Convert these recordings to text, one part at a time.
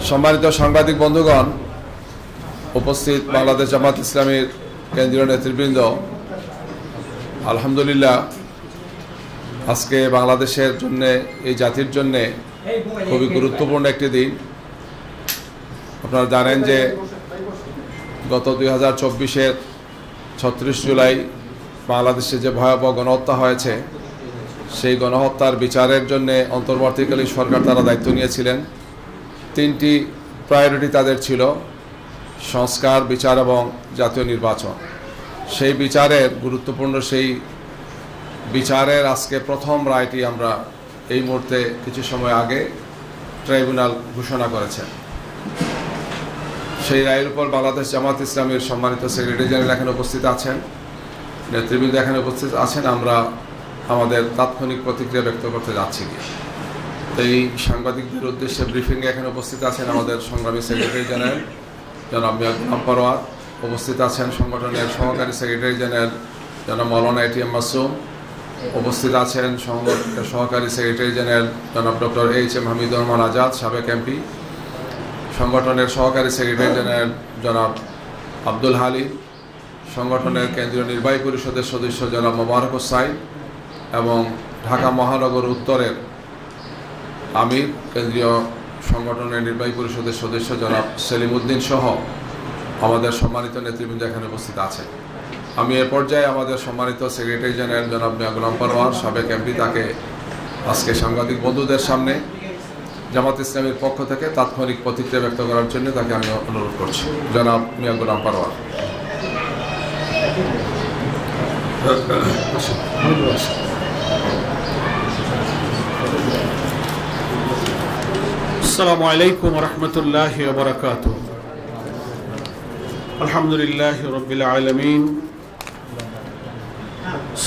সম্মানিত সাংবাদিক বন্ধুগণ, উপস্থিত বাংলাদেশ জামাত ইসলামীর কেন্দ্রীয় নেতৃবৃন্দ, আলহামদুলিল্লাহ আজকে বাংলাদেশের জন্য, এই জাতির জন্য খুবই গুরুত্বপূর্ণ একটি দিন। আপনারা জানেন যে গত 2024-এর 36 জুলাই বাংলাদেশে যে ভয়াবহ গণহত্যা হয়েছে, সেই গণহত্যার বিচারের জন্য অন্তর্বর্তীকালীন সরকার তারা দায়িত্ব নিয়েছিলেন। 3টি প্রায়োরিটি তাদের ছিল: সংস্কার, বিচার এবং জাতীয় নির্বাচন। সেই বিচারের গুরুত্বপূর্ণ সেই বিচারের আজকে প্রথম রায়টি আমরা এই মুহূর্তে কিছু সময় আগে ট্রাইব্যুনাল ঘোষণা করেছেন। সেই রায়ের উপর বাংলাদেশ জামাত ইসলামীর সম্মানিত সেক্রেটারি জেনারেল এখানে উপস্থিত আছেন, নেতৃবৃন্দ এখানে উপস্থিত আছেন। আমরা আমাদের তাৎক্ষণিক প্রতিক্রিয়া ব্যক্ত করতে যাচ্ছি। এই সাংবাদিকদের উদ্দেশ্যে ব্রিফিংয়ে এখানে উপস্থিত আছেন আমাদের সংগ্রামী সেক্রেটারি জেনারেল জনাব মিয়া গোলাম পরোয়ার, উপস্থিত আছেন সংগঠনের সহকারী সেক্রেটারি জেনারেল জনাব মৌলানা এটিএম মাসুম, উপস্থিত আছেন সহকারী সেক্রেটারি জেনারেল জনাব ডক্টর এইচ.এম. হামিদুর রহমান আজাদ, সাবেক এমপি, সংগঠনের সহকারী সেক্রেটারি জেনারেল জনাব আব্দুল হালিম, সংগঠনের কেন্দ্রীয় নির্বাহী পরিষদের সদস্য জনাব মোবারক হোসাইন এবং ঢাকা মহানগর উত্তরের আমির, কেন্দ্রীয় সংগঠনের নির্বাহী পরিষদের সদস্য জনাব সেলিম উদ্দিন সহ আমাদের সম্মানিত নেতৃবৃন্দ এখানে উপস্থিত আছেন। আমি এ পর্যায়ে আমাদের সম্মানিত সেক্রেটারি জেনারেল জনাব মিয়া গোলাম পরোয়ার, সাবেক এমপি, তাকে আজকে সাংবাদিক বন্ধুদের সামনে জামাত ইসলামীর পক্ষ থেকে তাৎক্ষণিক প্রতিক্রিয়া ব্যক্ত করার জন্য তাকে আমি অনুরোধ করছি। জনাব মিয়া গোলাম পরোয়ার। আসসালামু আলাইকুম ওয়া রাহমাতুল্লাহি ওয়া বারাকাতুহু। আলহামদুলিল্লাহি রাব্বিল আলামিন,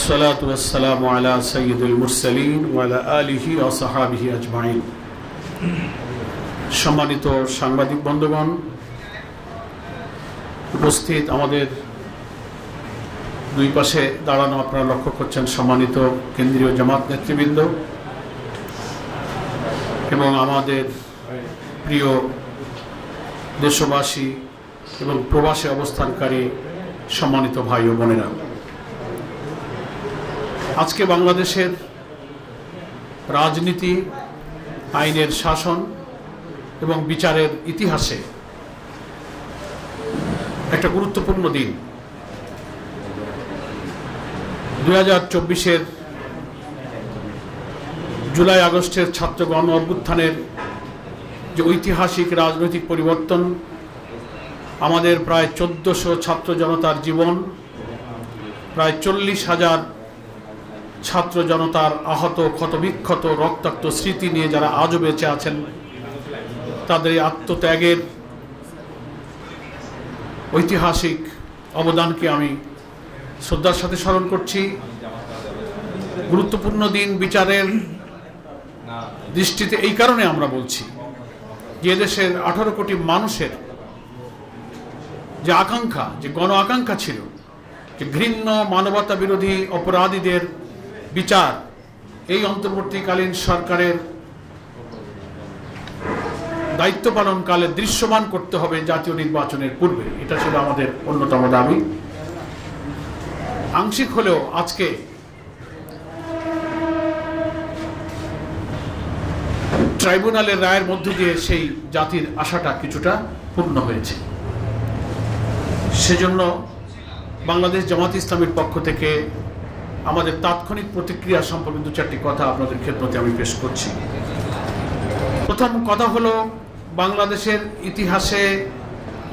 সালাতু ওয়াসসালামু আলা সাইয়্যিদিল মুরসালিন ওয়া আলা আলিহি ওয়া সাহবিহি আজমাইন। সম্মানিত সাংবাদিক বন্ধুগণ, উপস্থিত আমাদের দুই পাশে দাঁড়ানো আপনারা লক্ষ্য করছেন সম্মানিত কেন্দ্রীয় জামাত নেতৃবৃন্দ এবং আমাদের প্রিয় দেশবাসী এবং প্রবাসে অবস্থানকারী সম্মানিত ভাই ও বোনেরা, আজকে বাংলাদেশের রাজনীতি, আইনের শাসন এবং বিচারের ইতিহাসে একটা গুরুত্বপূর্ণ দিন। 2024-এর জুলাই আগস্টের ছাত্র গণ অভ্যুত্থানের যে ঐতিহাসিক রাজনৈতিক পরিবর্তন, আমাদের প্রায় 1400 ছাত্র জনতার জীবন, প্রায় 40,000 ছাত্র জনতার আহত, ক্ষতবিক্ষত, রক্তাক্ত স্মৃতি নিয়ে যারা আজও বেঁচে আছেন, তাদের এই আত্মত্যাগের ঐতিহাসিক অবদানকে আমি শ্রদ্ধার সাথে স্মরণ করছি। গুরুত্বপূর্ণ দিন বিচারের দৃষ্টিতে এই কারণে আমরা বলছি যে দেশের 18 কোটি মানুষের যে আকাঙ্ক্ষা, যে গণ আকাঙ্ক্ষা ছিল যে ঘৃণ্য মানবতা বিরোধী অপরাধীদের বিচার এই অন্তর্বর্তীকালীন সরকারের দায়িত্ব পালনকালে দৃশ্যমান করতে হবে জাতীয় নির্বাচনের পূর্বে। এটা ছিল আমাদের অন্যতম দাবি। আংশিক হলেও আজকে ট্রাইব্যুনালের রায়ের মধ্য দিয়ে সেই জাতির আশাটা কিছুটা পূর্ণ হয়েছে। সেজন্য বাংলাদেশ জামাত ইসলামীর পক্ষ থেকে আমাদের তাৎক্ষণিক প্রতিক্রিয়া সম্পর্কে 2-4টি কথা আপনাদের ক্ষেত্রে আমি পেশ করছি। প্রথম কথা হলো, বাংলাদেশের ইতিহাসে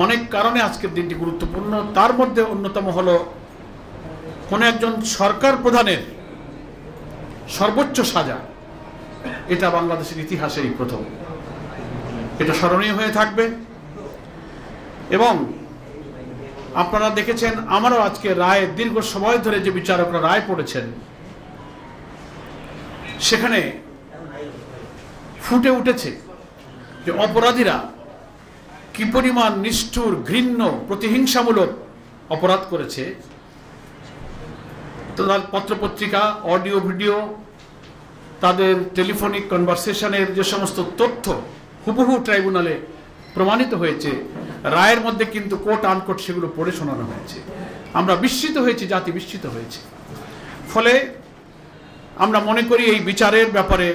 অনেক কারণে আজকের দিনটি গুরুত্বপূর্ণ। তার মধ্যে অন্যতম হলো কোনো একজন সরকার প্রধানের সর্বোচ্চ সাজা। এটা বাংলাদেশের ইতিহাসেই প্রথম। এটা স্মরণীয় হয়ে থাকবে। এবং আপনারা দেখেছেন, আমারও আজকে রায়, দীর্ঘ সময় ধরে যে বিচারকরা রায় পড়েছেন, সেখানে ফুটে উঠেছে যে অপরাধীরা কি পরিমাণ নিষ্ঠুর, ঘৃণ্য, প্রতিহিংসামূলক অপরাধ করেছে। তাদের পত্রপত্রিকা, অডিও, ভিডিও, তাদের টেলিফোনিক কনভারসেশনের যে সমস্ত তথ্য হুবহু ট্রাইব্যুনালে প্রমাণিত হয়েছে, রায়ের মধ্যে কিন্তু কোট আনকোট সেগুলো পড়ে শোনানো হয়েছে। আমরা বিস্মিত হয়েছি, জাতি বিস্মিত হয়েছে। ফলে আমরা মনে করি এই বিচারের ব্যাপারে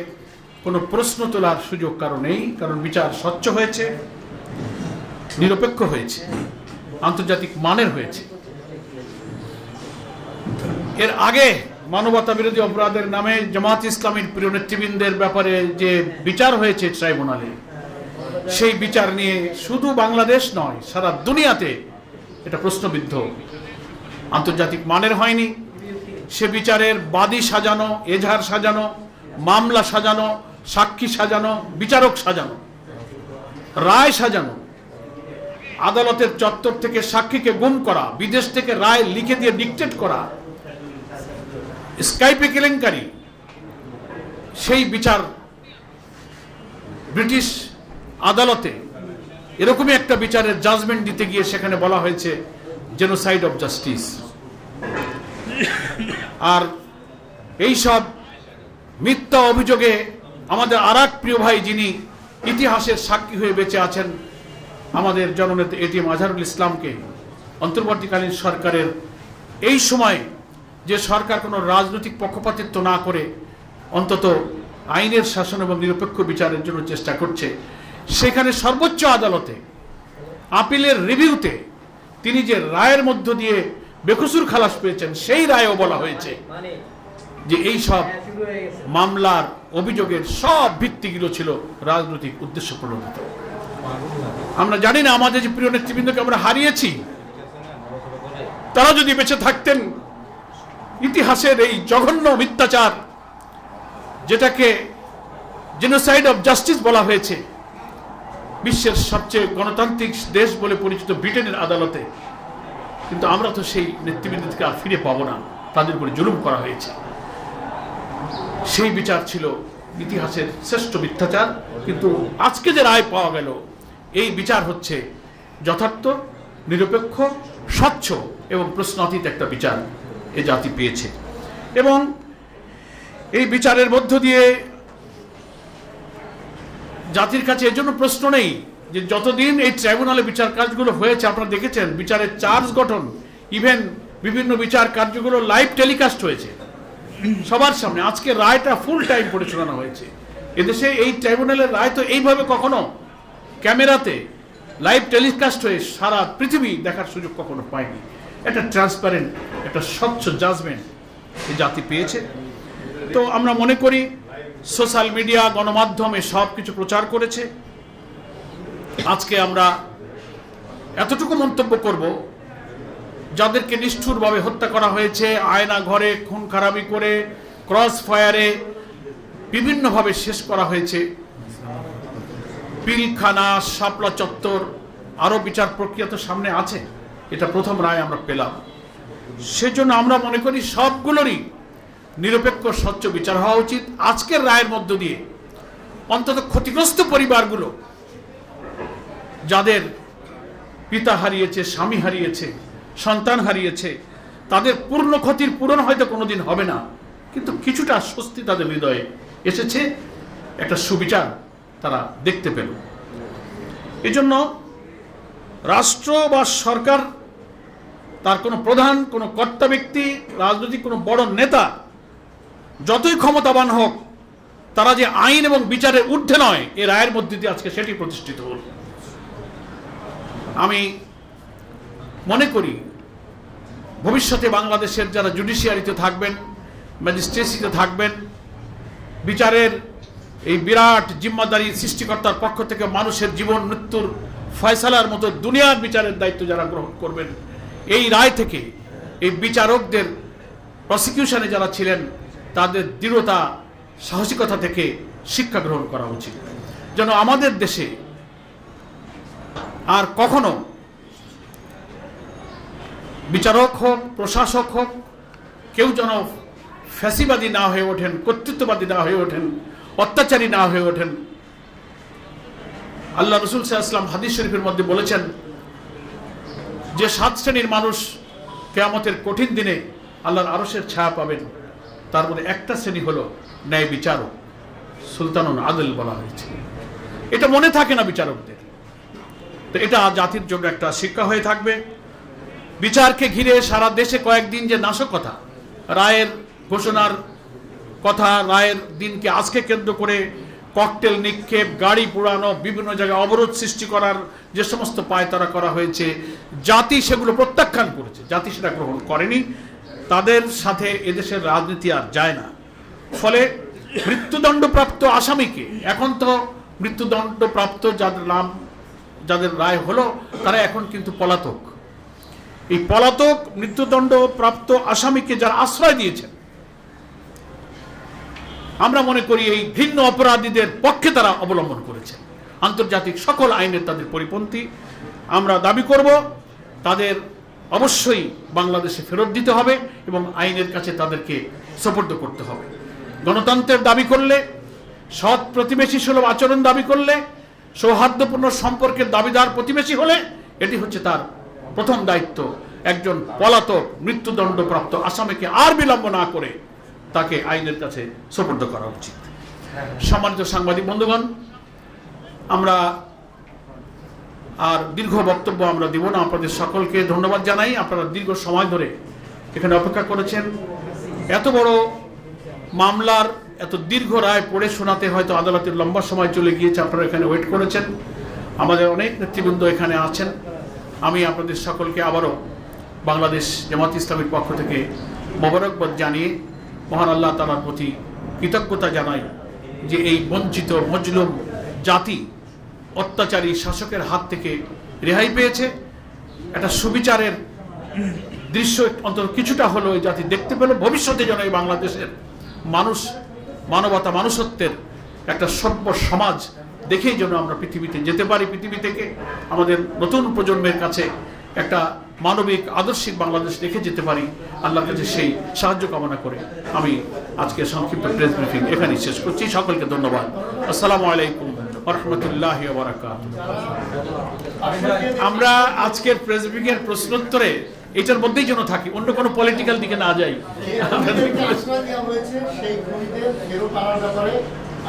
কোনো প্রশ্ন তোলার সুযোগ কারো নেই, কারণ বিচার স্বচ্ছ হয়েছে, নিরপেক্ষ হয়েছে, আন্তর্জাতিক মানের হয়েছে। এর আগে মানবতা বিরোধী অপরাধের নামে জামাত ইসলামীর প্রিয় নেতৃবৃন্দের ব্যাপারে যে বিচার হয়েছে ট্রাইব্যুনালে, সেই বিচার নিয়ে শুধু বাংলাদেশ নয়, সারা দুনিয়াতে এটা প্রশ্নবিদ্ধ, আন্তর্জাতিক মানের হয়নি। সে বিচারের বাদী সাজানো, এজাহার সাজানো, মামলা সাজানো, সাক্ষী সাজানো, বিচারক সাজানো, রায় সাজানো, আদালতের চত্বর থেকে সাক্ষীকে গুম করা, বিদেশ থেকে রায় লিখে দিয়ে ডিকটেট করা, স্কাইপে কেলেঙ্কারি, সেই বিচার ব্রিটিশ আদালতে এরকমই একটা বিচারের জাজমেন্ট দিতে গিয়ে সেখানে বলা হয়েছে জেনোসাইড অফ জাস্টিস। আর এই সব মিথ্যা অভিযোগে আমাদের আরেক প্রিয় ভাই, যিনি ইতিহাসের সাক্ষী হয়ে বেঁচে আছেন, আমাদের জননেতা এটিএম আজহারুল ইসলামকে অন্তর্বর্তীকালীন সরকারের এই সময় যে সরকার কোনো রাজনৈতিক পক্ষপাতিত্ব না করে অন্তত আইনের শাসন এবং নিরপেক্ষ বিচারের জন্য চেষ্টা করছে, সেখানে সর্বোচ্চ আদালতে আপিলের রিভিউতে তিনি যে রায়ের মধ্য দিয়ে বেকসুর খালাস পেয়েছেন, সেই রায়েও বলা হয়েছে যে এই সব মামলার অভিযোগের সব ভিত্তিগুলো ছিল রাজনৈতিক উদ্দেশ্য প্রণোদিত। আমরা জানি না আমাদের যে প্রিয় নেতৃবৃন্দকে আমরা হারিয়েছি, তারা যদি বেঁচে থাকতেন, ইতিহাসের এই জঘন্য মিথ্যাচার, যেটাকে জেনোসাইড অফ জাস্টিস বলা হয়েছে, বিশ্বের সবচেয়ে গণতান্ত্রিক দেশ বলে পরিচিত ব্রিটেনের আদালতে, কিন্তু আমরা তো সেই নেতৃবৃন্দকে আর ফিরে পাবো না, তাদের উপরে জুলুম করা হয়েছে। সেই বিচার ছিল ইতিহাসের শ্রেষ্ঠ মিথ্যাচার। কিন্তু আজকে যে রায় পাওয়া গেল, এই বিচার হচ্ছে যথার্থ, নিরপেক্ষ, স্বচ্ছ এবং প্রশ্নাতীত একটা বিচার এ জাতি পেয়েছে। এবং এই বিচারের মধ্য দিয়ে জাতির কাছে এজন্য প্রশ্ন নেই যে যতদিন এই ট্রাইব্যুনালে বিচার কাজগুলো হয়েছে, আপনারা দেখেছেন বিচারের চার্জ গঠন, ইভেন বিভিন্ন বিচার কার্যগুলো লাইভ টেলিকাস্ট হয়েছে সবার সামনে। আজকে রায়টা ফুল টাইম পড়ে শোনানো হয়েছে। এদেশে এই ট্রাইব্যুনালের রায় তো এইভাবে কখনো ক্যামেরাতে লাইভ টেলিকাস্ট হয়ে সারা পৃথিবী দেখার সুযোগ কখনো পায়নি। একটা ট্রান্সপারেন্ট, একটা স্বচ্ছ জাজমেন্ট এই জাতি পেয়েছে। তো আমরা মনে করি সোশ্যাল মিডিয়া, গণমাধ্যমে সব কিছু প্রচার করেছে। আজকে আমরা এতটুকু মন্তব্য করব, যাদেরকে নিষ্ঠুরভাবে হত্যা করা হয়েছে, আয়না ঘরে খুন খারাপি করে, ক্রস ফায়ারে বিভিন্নভাবে শেষ করা হয়েছে, পিলখানা, শাপলা চত্বর, আরো বিচার প্রক্রিয়া তো সামনে আছে। এটা প্রথম রায় আমরা পেলাম। সেজন্য আমরা মনে করি সবগুলোরই নিরপেক্ষ, স্বচ্ছ বিচার হওয়া উচিত। আজকের রায়ের মধ্য দিয়ে অন্তত ক্ষতিগ্রস্ত পরিবারগুলো, যাদের পিতা হারিয়েছে, স্বামী হারিয়েছে, সন্তান হারিয়েছে, তাদের পূর্ণ ক্ষতির পূরণ হয়তো কোনোদিন হবে না, কিন্তু কিছুটা স্বস্তি তাদের হৃদয়ে এসেছে, একটা সুবিচার তারা দেখতে পেল। এজন্য রাষ্ট্র বা সরকার, তার কোনো প্রধান, কোনো কর্তা ব্যক্তি, রাজনৈতিক কোনো বড় নেতা যতই ক্ষমতাবান হোক, তারা যে আইন এবং বিচারের ঊর্ধ্বে নয়, এ রায়ের মধ্যে দিয়ে আজকে সেটি প্রতিষ্ঠিত হল। আমি মনে করি ভবিষ্যতে বাংলাদেশের যারা জুডিশিয়ারিতে থাকবেন, ম্যাজিস্ট্রেসিতে থাকবেন, বিচারের এই বিরাট জিম্মাদারি সৃষ্টিকর্তার পক্ষ থেকে মানুষের জীবন মৃত্যুর ফয়সালার মতো দুনিয়ার বিচারের দায়িত্ব যারা গ্রহণ করবেন, এই রায় থেকে এই বিচারকদের, প্রসিকিউশনে যারা ছিলেন, তাদের দৃঢ়তা, সাহসিকতা থেকে শিক্ষা গ্রহণ করা উচিত, যেন আমাদের দেশে আর কখনো বিচারক হোক, প্রশাসক হোক, কেউ যেন ফ্যাসিবাদী না হয়ে ওঠেন, কর্তৃত্ববাদী না হয়ে ওঠেন, অত্যাচারী না হয়ে ওঠেন। আল্লাহ রাসূল সাল্লাল্লাহু আলাইহি ওয়াসাল্লাম হাদিস শরীফের মধ্যে বলেছেন যে 7 শ্রেণীর মানুষ কিয়ামতের কঠিন দিনে আল্লাহর আরশের ছায়া পাবেন, তার মধ্যে একটা শ্রেণী হলো ন্যায় বিচারক, সুলতানুল আদল বলা হয়েছে। এটা মনে থাকে না বিচারকদের, তো এটা জাতির জন্য একটা শিক্ষা হয়ে থাকবে। বিচারকে ঘিরে সারা দেশে কয়েকদিন যে নাশকতা, রায়ের ঘোষণার কথা, রায়ের দিনকে আজকে কেন্দ্র করে ককটেল নিক্ষেপ, গাড়ি পোড়ানো, বিভিন্ন জায়গায় অবরোধ সৃষ্টি করার যে সমস্ত পায়তারা করা হয়েছে, জাতি সেগুলো প্রত্যাখ্যান করেছে, জাতি সেটা গ্রহণ করেনি। তাদের সাথে এদেশের রাজনীতি আর যায় না। ফলে মৃত্যুদণ্ডপ্রাপ্ত আসামিকে, এখন তো মৃত্যুদণ্ডপ্রাপ্ত যাদের রায় হলো তারা এখন কিন্তু পলাতক। এই পলাতক মৃত্যুদণ্ডপ্রাপ্ত আসামিকে যারা আশ্রয় দিয়েছেন, আমরা মনে করি এই ঘৃণ্য অপরাধীদের পক্ষে তারা অবলম্বন করেছেন। আন্তর্জাতিক সকল আইনের তাদের পরিপন্থী। আমরা দাবি করব তাদের অবশ্যই বাংলাদেশে ফেরত দিতে হবে এবং আইনের কাছে তাদেরকে সোপর্দ করতে হবে। গণতন্ত্রের দাবি করলে, সৎ প্রতিবেশী সুলভ আচরণ দাবি করলে, সৌহার্দ্যপূর্ণ সম্পর্কের দাবিদার প্রতিবেশী হলে এটি হচ্ছে তার প্রথম দায়িত্ব। একজন পলাতক মৃত্যুদণ্ডপ্রাপ্ত আসামিকে আর বিলম্ব না করে তাকে আইনের কাছে সোপর্দ করা উচিত। সম্মানিত সাংবাদিক বন্ধুগণ, আমরা আর দীর্ঘ বক্তব্য আমরা দিব না। আপনাদের সকলকে ধন্যবাদ জানাই। আপনারা দীর্ঘ সময় ধরে এখানে অপেক্ষা করেছেন। এত বড় মামলার এত দীর্ঘ রায় পড়ে শোনাতে হয়তো আদালতের লম্বা সময় চলে গিয়েছে, আপনারা এখানে ওয়েট করেছেন। আমাদের অনেক নেতৃবৃন্দ এখানে আছেন। আমি আপনাদের সকলকে আবারও বাংলাদেশ জামাত ইসলামীর পক্ষ থেকে মোবারকবাদ জানিয়ে মহান আল্লাহ তাআলার প্রতি কৃতজ্ঞতা জানাই যে এই বঞ্চিত মজলুম জাতি অত্যাচারী শাসকের হাত থেকে রেহাই পেয়েছে। একটা সুবিচারের দৃশ্য অন্তত কিছুটা হলো এই জাতি দেখতে পেল। ভবিষ্যতে যেন এই বাংলাদেশের মানুষ মানবতা, মানুষত্বের একটা সভ্য সমাজ দেখেই যেন আমরা পৃথিবীতে যেতে পারি, পৃথিবী থেকে আমাদের নতুন প্রজন্মের কাছে একটা মানবিক আদর্শিক বাংলাদেশ রেখে যেতে পারি। আল্লাহর কাছে সেই সাহায্য কামনা করে আমি আজকে সংক্ষিপ্ত প্রেস ব্রিফিং এখানেই শেষ করছি। সকলকে ধন্যবাদ। আসসালামু আলাইকুম ওয়া রাহমাতুল্লাহি ওয়া বারাকাতুহু। আমরা আজকের প্রেস ব্রিফিং এর প্রশ্নোত্তরে এটার মধ্যেই যেন থাকি, অন্য কোনো পলিটিক্যাল দিকে না যাই।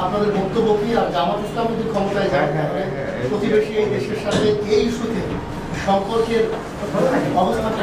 আপনাদের বক্তব্য কি? আর জামাত ইসলাম যদি ক্ষমতায় যায়, প্রতিবেশী এই দেশের সাথে এই ইস্যুতে সম্পর্কের অবস্থাটা